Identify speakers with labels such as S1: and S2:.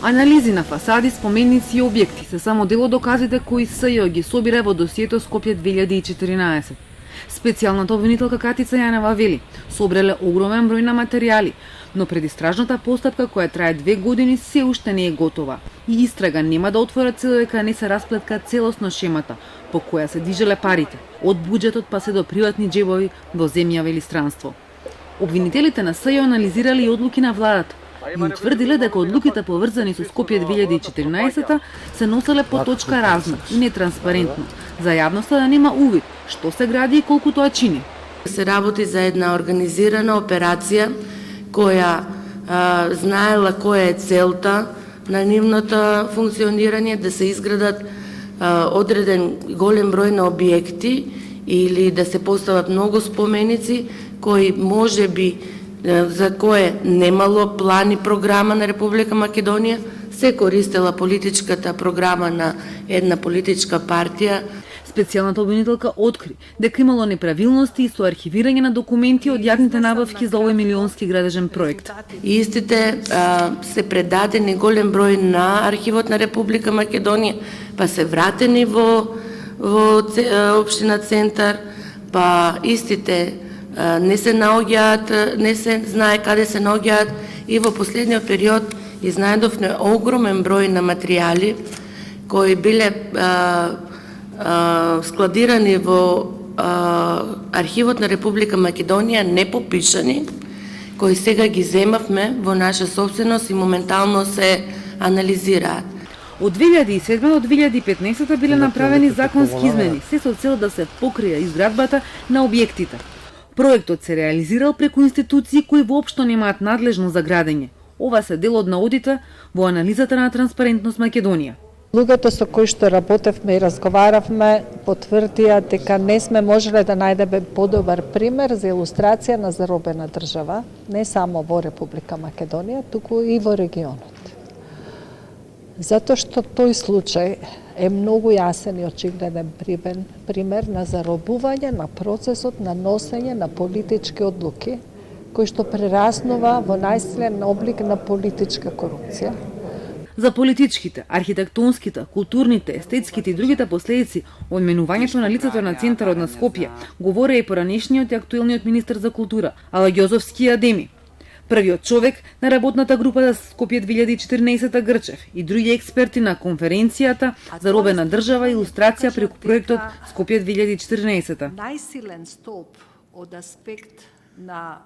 S1: Анализи на фасади, споменици и објекти се само дел од доказите кои СЈО ги собира во досието Скопје 2014. Специјалната обвинителка Катица Јанева вели, собрале огромен број на материјали, но предистражната постапка која трае 2 години се уште не е готова и истрага нема да отвора цел дека не се расплетка целосно шемата по која се движеле парите, од буџетот па се до приватни џебови во земја или странство. Обвинителите на СЈО анализирали и одлуки на владата и утврдиле дека одлуките поврзани со Скопје 2014 се носеле по точка разно и нетранспарентно, за јавноста да нема увид што се гради и колку тоа чини.
S2: Се работи за една организирана операција која знаела која е целта на нивното функционирање, да се изградат одреден голем број на објекти или да се постават многу споменици кои може би за кое немало план и програма на Република Македонија, се користела политичката програма на една политичка партија.
S1: Специјалната обвинителка откри дека имало неправилности и со архивирање на документи од јавните набавки за овој милионски градежен проект.
S2: И истите се предадени голем број на архивот на Република Македонија, па се вратени во општина Центар, па истите не се наоѓаат, не се знае каде се наоѓаат и во последниот период изнајдовме огромен број на материјали кои биле складирани во архивот на Република Македонија непопишани, кои сега ги земавме во наша собственост и моментално се анализираат.
S1: Од 2007 до 2015 биле направени законски измени, се со цел да се покрие изградбата на објектите. Проектот се реализирал преку институции кои воопшто немаат надлежност за градење. Ова се дел од наодите во анализата на Транспарентност Македонија.
S3: Луѓето со кои што работевме и разговаравме потврдија дека не сме можеле да најдеме подобар пример за илустрација на заробена држава, не само во Република Македонија, туку и во регионот. Затоа што тој случај е многу јасен и очигледен пример на заробување на процесот на носење на политички одлуки, кој што прераснува во најсилен облик на политичка корупција.
S1: За политичките, архитектонските, културните, естетските и другите последици од менувањето на лицето на Центарот на Скопје говори и поранешниот и актуелниот министер за култура, Алагјозовски Адеми. Првиот човек на работната група за Скопје 2014 Грчев и други експерти на конференцијата Заробена држава и илустрација преку проектот Скопје 2014.
S3: Најсилен столб од аспект на